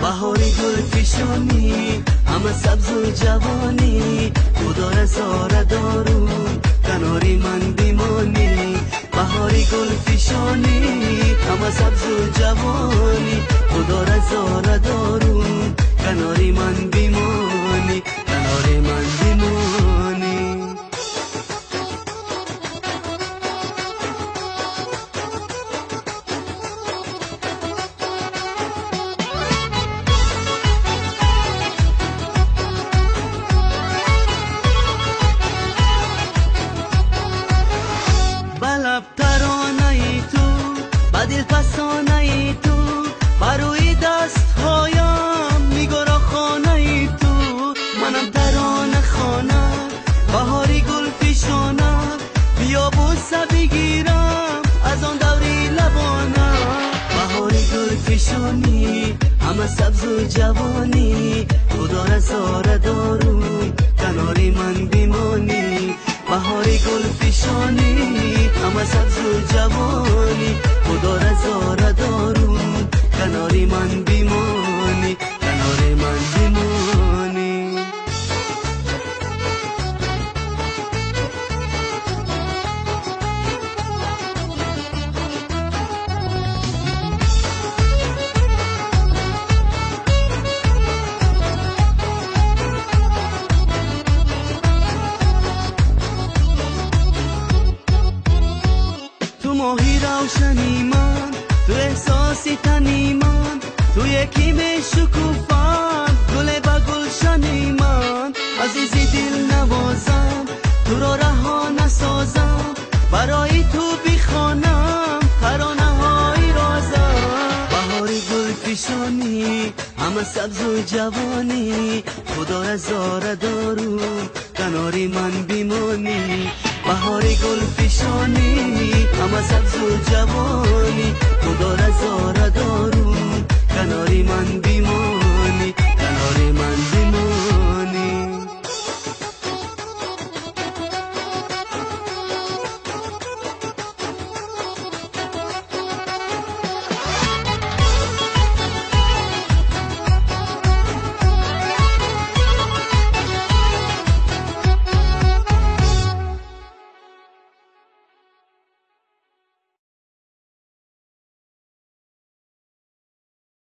بهاری گل پیشانی همه سبز و جوانی خدا رزاره دارون کناری من بیمانی بهاری گل پیشانی همه سبز و جوانی خدا رزاره دارون کناری من بیمانی کناری من بیمانی بلب ترانه ای تو بدل پسانه ای تو بروی دست هایم میگرا خانه ای تو منم ترانه خانه بهاری گل پیشانه بیا بوسه بگیرم از آن دوری لبانه بهاری گل پیشانی همه سبز و جوانی خدا رزاره دارون کناری من بیمانی بهاری گل پیشانی همه سبز و جوانی خدا رزاره دارون کناری من بیمانی کناری من بیمانی تو ماهی روشنی من تو احساسی تنی من تو یکی به شکوفم گل با گلشنی من عزیزی دل نوازم تو را رها نسازم برای تو بیخوانم ترانه های رازم بهاری گل پیشانی همه سبز و جوانی خدا رزاره دارون کناری من بیمانی بهاری گل پیشانی همه سبز و جوانی خدا رزاره دارون کناری من بیمانی